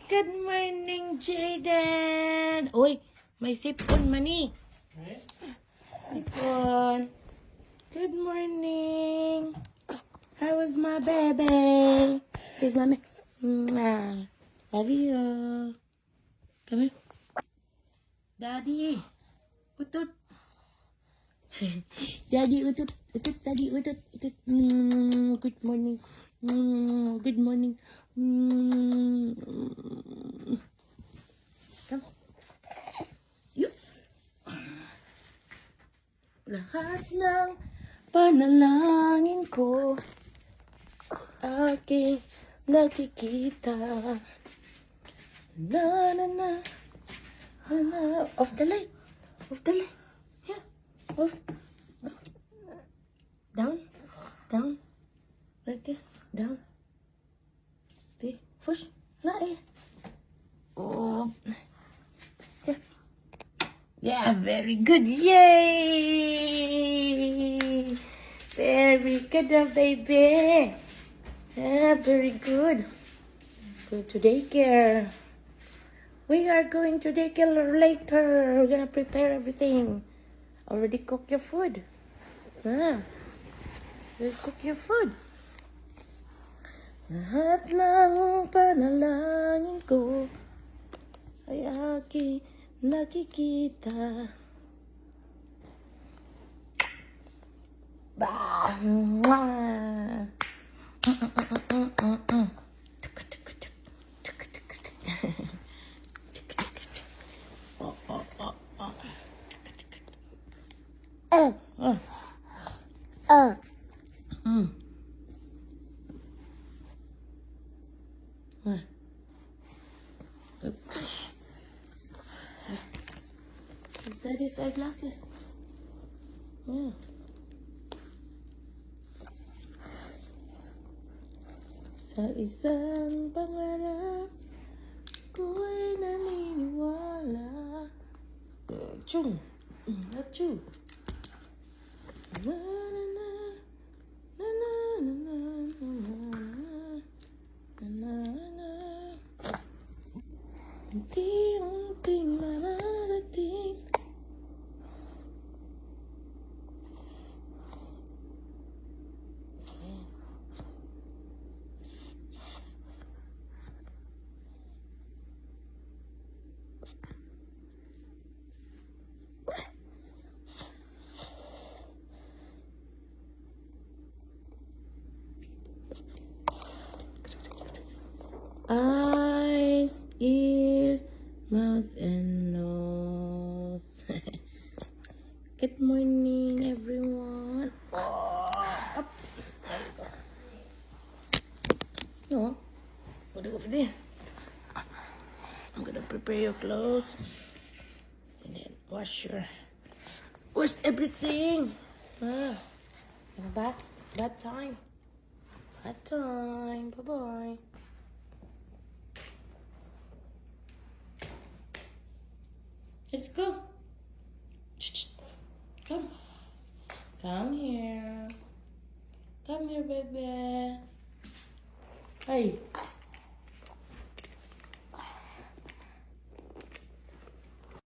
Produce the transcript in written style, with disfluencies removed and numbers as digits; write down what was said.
Good morning, Jaden. Uy, may sipon mani. Sipon. Good morning. How is my baby? Here's mommy. Love you. Come here. Daddy. Utut. Daddy utut. Utut. Daddy utut. Utut. Good morning. Good morning. Come. Yuk. Lahat ng panalangin ko aking nakikita. Na na na na na. Off the light. Off the light. Yeah. Off. Down. Down. Right there. Down. See? Push. Not here. Oh. Yeah. Yeah, very good. Yay! Very good, baby. Yeah, very good. Go to daycare. We are going to daycare later. We're gonna prepare everything. Already cook your food. We'll cook your food. Lahat ng panalangin ko ay aking nakikita. Bah! Mwah! Daddy's eyeglasses. Yeah. Sa isang pangarap ko ay naniniwala. Chung. Achoo. Na na na. Na na na na na na na na. Unti-unting mararating. Eyes, ears, mouth, and nose. Good morning, everyone. Up. No, put it over there. I'm gonna prepare your clothes and then wash everything. Bath time. Bath time. Bye bye. Let's go. Come. Come here. Come here, baby. Hey.